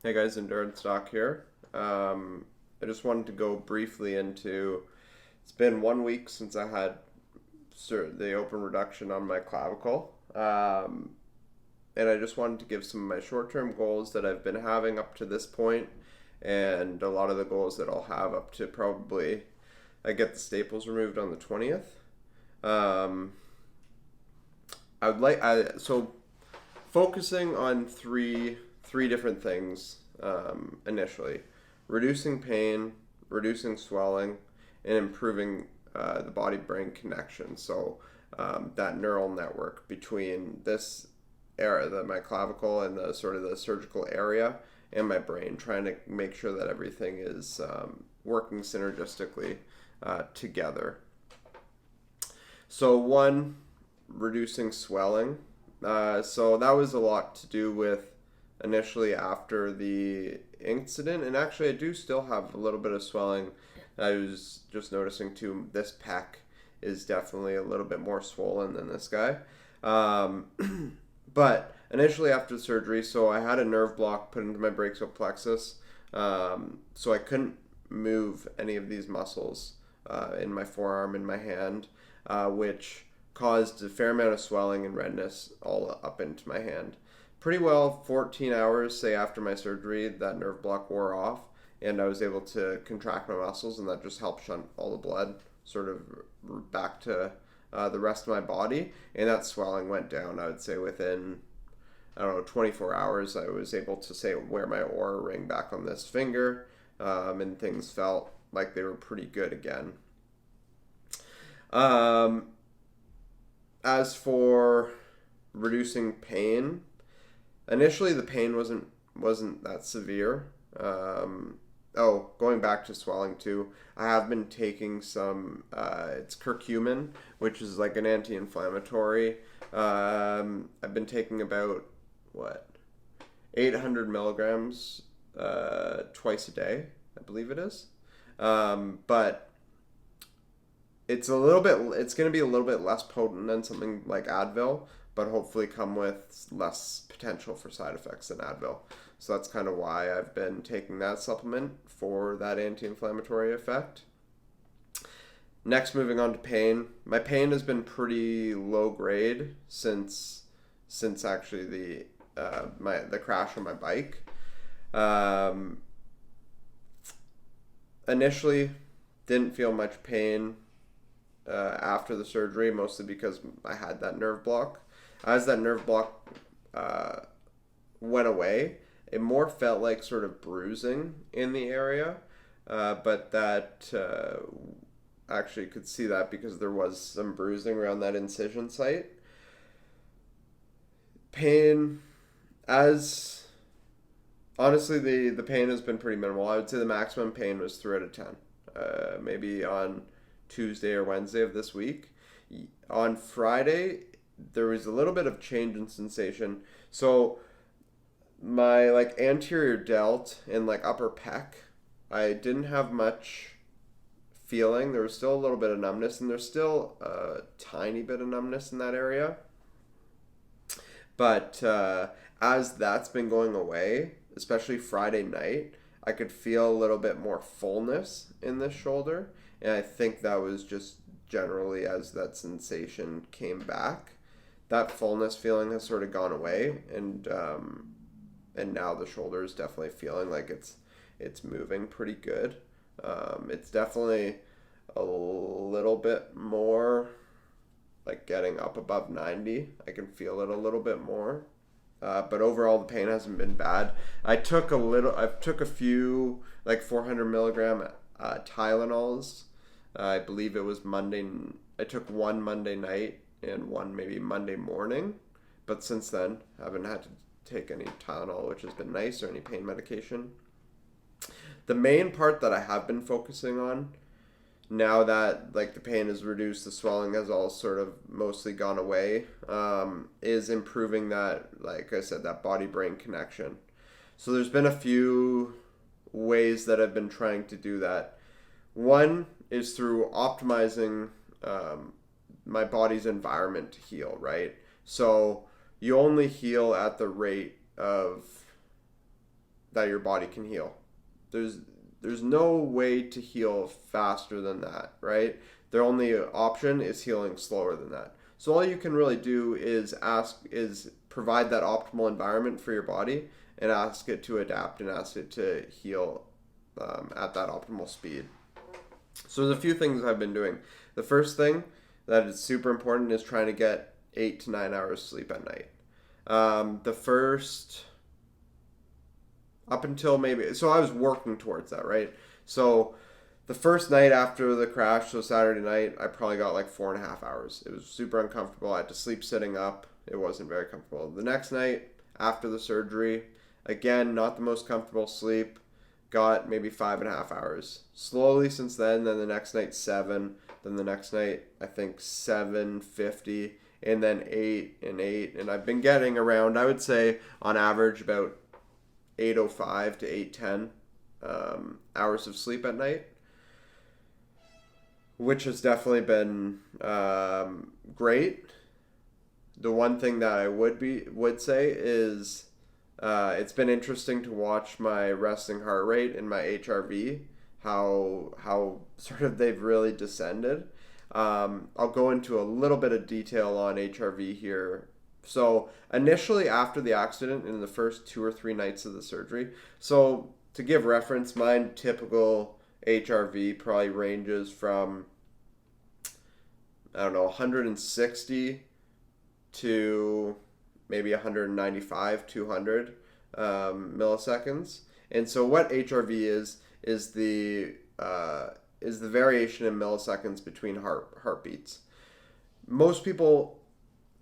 Hey guys, Endurance Doc here. I just wanted to go briefly into. It's been 1 week since I had the open reduction on my clavicle, and I just wanted to give some of my short-term goals that I've been having up to this point, and a lot of the goals that I'll have up to probably I get the staples removed on the 20th. Um, I would like I so focusing on three different things initially: reducing pain, reducing swelling, and improving the body brain connection. So that neural network between this area, my clavicle, and the sort of the surgical area, and my brain, trying to make sure that everything is working synergistically together. So one, reducing swelling. So that was a lot to do with initially after the incident, and actually I do still have a little bit of swelling. I was just noticing too. This pec is definitely a little bit more swollen than this guy. But initially after the surgery, so I had a nerve block put into my brachial plexus, so I couldn't move any of these muscles in my forearm and my hand, which caused a fair amount of swelling and redness all up into my hand. Pretty well 14 hours, say, after my surgery, that nerve block wore off, and I was able to contract my muscles, and that just helped shunt all the blood sort of back to the rest of my body, and that swelling went down, I would say, within, I don't know, 24 hours. I was able to say wear my Oura ring back on this finger, and things felt like they were pretty good again. Um, as for reducing pain, initially the pain wasn't that severe. Going back to swelling too, I have been taking some. It's curcumin, which is like an anti-inflammatory. I've been taking about what 800 milligrams twice a day, I believe it is. But it's going to be a little bit less potent than something like Advil, but hopefully come with less potential for side effects than Advil. So that's kind of why I've been taking that supplement for that anti-inflammatory effect. Next, moving on to pain. My pain has been pretty low grade since actually the crash on my bike. Um, Initially, didn't feel much pain after the surgery, mostly because I had that nerve block. As that nerve block went away, it more felt like sort of bruising in the area, but that actually could see that because there was some bruising around that incision site. Pain, as honestly, the pain has been pretty minimal. I would say the maximum pain was 3 out of 10. Maybe on Tuesday or Wednesday of this week. On Friday, there was a little bit of change in sensation. So my like anterior delt and like upper pec, I didn't have much feeling. There was still a little bit of numbness, and there's still a tiny bit of numbness in that area. But as that's been going away, especially Friday night, I could feel a little bit more fullness in this shoulder, and I think that was just generally as that sensation came back. That fullness feeling has sort of gone away, and now the shoulder is definitely feeling like it's moving pretty good. It's definitely a little bit more like getting up above 90. I can feel it a little bit more. But overall, the pain hasn't been bad. I took a few like 400 milligram Tylenols. I believe it was Monday. I took one Monday night and one maybe Monday morning. But since then, I haven't had to take any Tylenol, which has been nice, or any pain medication. The main part that I have been focusing on, now that like the pain is reduced, the swelling has all sort of mostly gone away, is improving that, like I said, that body brain connection. So there's been a few ways that I've been trying to do that. One is through optimizing my body's environment to heal, right? So you only heal at the rate of that your body can heal. There's no way to heal faster than that, right? Their only option is healing slower than that. So all you can really do is provide that optimal environment for your body and ask it to adapt and ask it to heal at that optimal speed. So there's a few things I've been doing. The first thing that is super important is trying to get 8 to 9 hours sleep at night. The first, up until maybe, so I was working towards that, right? So the first night after the crash, so Saturday night, I probably got like 4.5 hours. It was super uncomfortable. I had to sleep sitting up. It wasn't very comfortable. The next night after the surgery, again, not the most comfortable sleep. Got maybe 5.5 hours. Slowly since then the next night 7. Then the next night I think 7:50, and then 8 and 8. And I've been getting around, I would say on average about 8:05 to 8:10 hours of sleep at night, which has definitely been great. The one thing that I would say is it's been interesting to watch my resting heart rate and my HRV, how sort of they've really descended. I'll go into a little bit of detail on HRV here. So initially after the accident, in the first 2 or 3 nights of the surgery, so to give reference, my typical HRV probably ranges from, I don't know, 160 to maybe 195, 200 milliseconds. And so what HRV is the variation in milliseconds between heartbeats. Most people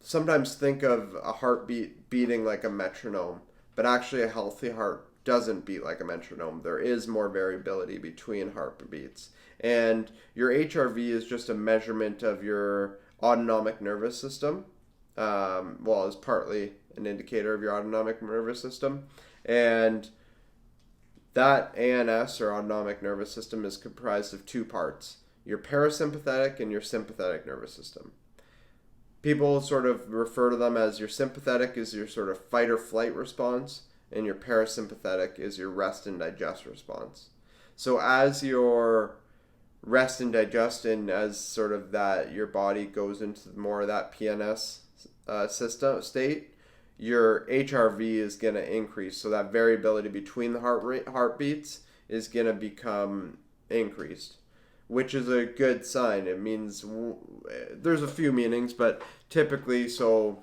sometimes think of a heartbeat beating like a metronome, but actually a healthy heart doesn't beat like a metronome. There is more variability between heartbeats. And your HRV is just a measurement of your autonomic nervous system. Is partly an indicator of your autonomic nervous system. And that ANS, or autonomic nervous system, is comprised of 2 parts: your parasympathetic and your sympathetic nervous system. People sort of refer to them as your sympathetic is your sort of fight or flight response, and your parasympathetic is your rest and digest response. So as your rest and digest, and as sort of that your body goes into more of that PNS system state, your HRV is going to increase. So that variability between the heartbeats is going to become increased, which is a good sign. It means there's a few meanings, but typically so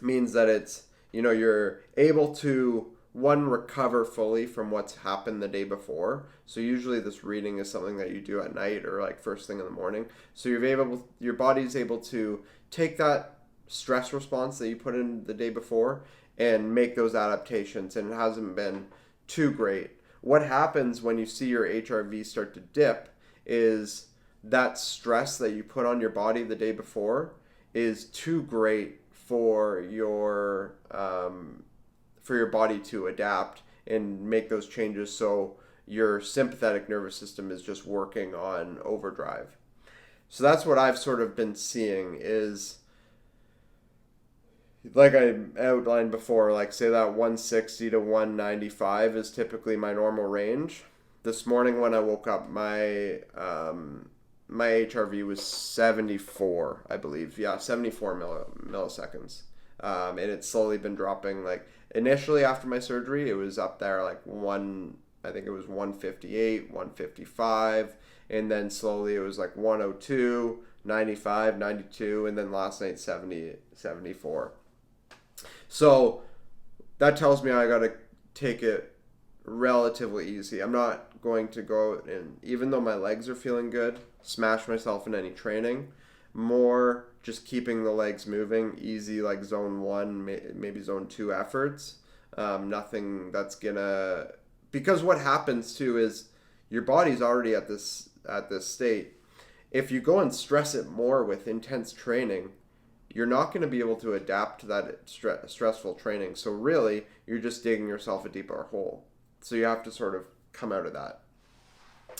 means that it's, you're able to recover fully from what's happened the day before. So usually this reading is something that you do at night or like first thing in the morning. So your body's able to take that stress response that you put in the day before and make those adaptations, and it hasn't been too great. What happens when you see your HRV start to dip is that stress that you put on your body the day before is too great for your body to adapt and make those changes, so your sympathetic nervous system is just working on overdrive. So that's what I've sort of been seeing is, like I outlined before, like say that 160 to 195 is typically my normal range. This morning when I woke up, my HRV was 74, I believe. Yeah, 74 milliseconds. And it's slowly been dropping. Like initially after my surgery, it was up there like I think it was 158, 155, and then slowly it was like 102, 95, 92, and then last night 70, 74. So that tells me I got to take it relatively easy. I'm not going to go out and, even though my legs are feeling good, smash myself in any training. More just keeping the legs moving, easy, like zone 1, maybe zone 2 efforts. Nothing that's gonna, because what happens too is your body's already at this state. If you go and stress it more with intense training, you're not going to be able to adapt to that stressful training. So really, you're just digging yourself a deeper hole. So you have to sort of come out of that.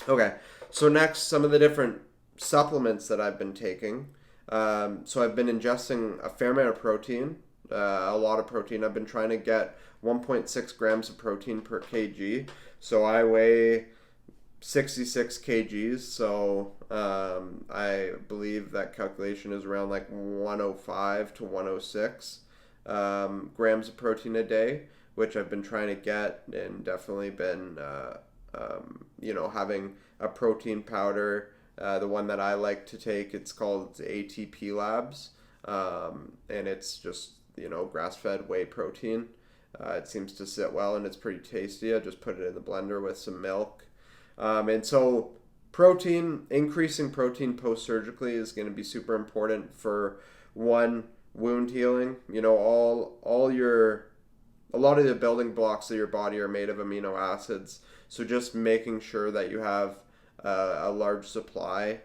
Okay, so next, some of the different supplements that I've been taking. So I've been ingesting a fair amount of protein, a lot of protein. I've been trying to get 1.6 grams of protein per kg. So I weigh 66 kgs. So I believe that calculation is around like 105 to 106 grams of protein a day, which I've been trying to get, and definitely been, having a protein powder. The one that I like to take, it's called ATP Labs, and it's just, grass-fed whey protein. It seems to sit well, and it's pretty tasty. I just put it in the blender with some milk. And so increasing protein post-surgically is going to be super important for, one, wound healing. A lot of the building blocks of your body are made of amino acids. So just making sure that you have a large supply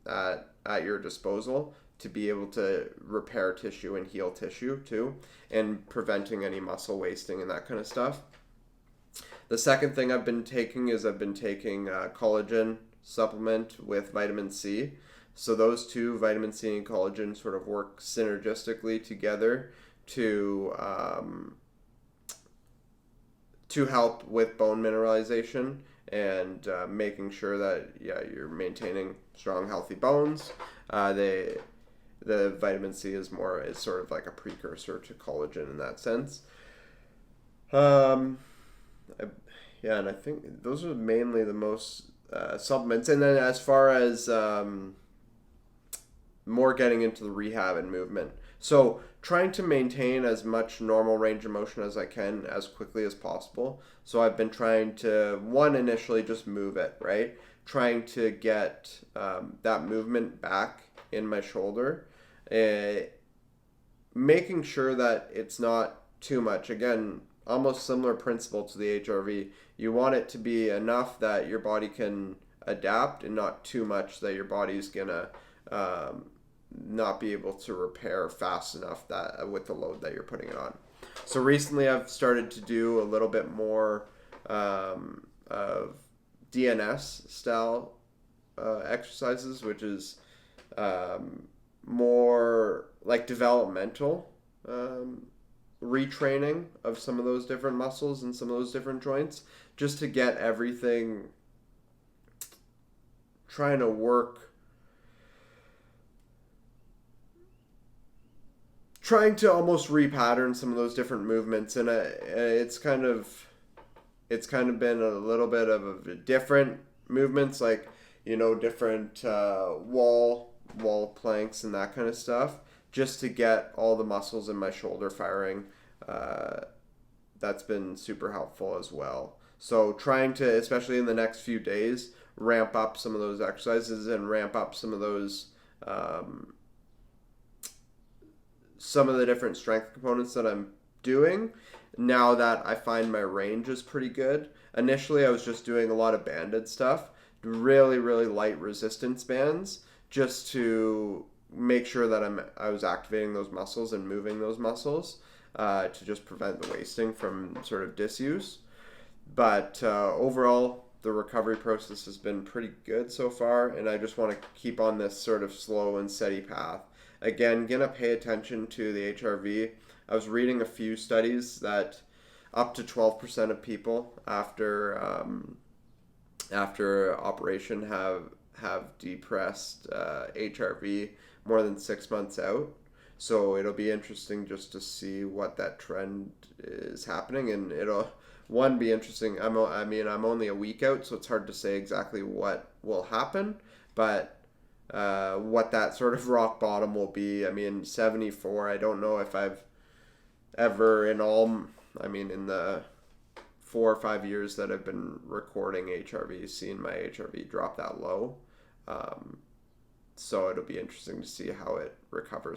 at your disposal to be able to repair tissue and heal tissue too, and preventing any muscle wasting and that kind of stuff. The second thing I've been taking is collagen supplement with vitamin C. So those two, vitamin C and collagen, sort of work synergistically together to help with bone mineralization and making sure that you're maintaining strong, healthy bones. The vitamin C is sort of like a precursor to collagen in that sense. And I think those are mainly the most supplements. And then as far as more getting into the rehab and movement. So trying to maintain as much normal range of motion as I can as quickly as possible. So I've been trying to, initially just move it, right? Trying to get that movement back in my shoulder. Making sure that it's not too much. Again, almost similar principle to the HRV. You want it to be enough that your body can adapt and not too much that your body's going to not be able to repair fast enough that with the load that you're putting it on. So recently I've started to do a little bit more of DNS style exercises, which is more like developmental retraining of some of those different muscles and some of those different joints, just to get everything trying to work, trying to almost repattern some of those different movements. And it's kind of been a little bit of different movements, like different wall planks and that kind of stuff, just to get all the muscles in my shoulder firing. That's been super helpful as well. So trying to, especially in the next few days, ramp up some of those exercises and ramp up some of those some of the different strength components that I'm doing now that I find my range is pretty good. Initially I was just doing a lot of banded stuff, really, really light resistance bands, just to make sure that I was activating those muscles and moving those muscles to just prevent the wasting from sort of disuse. But overall, the recovery process has been pretty good so far, and I just want to keep on this sort of slow and steady path. Again, gonna pay attention to the HRV. I was reading a few studies that up to 12% of people after operation have depressed HRV more than 6 months out. So it'll be interesting just to see what that trend is happening, and it'll be interesting. I'm only a week out, so it's hard to say exactly what will happen, but what that sort of rock bottom will be. 74, I don't know if I've ever in the 4 or 5 years that I've been recording HRV, seen my HRV drop that low. So it'll be interesting to see how it recovers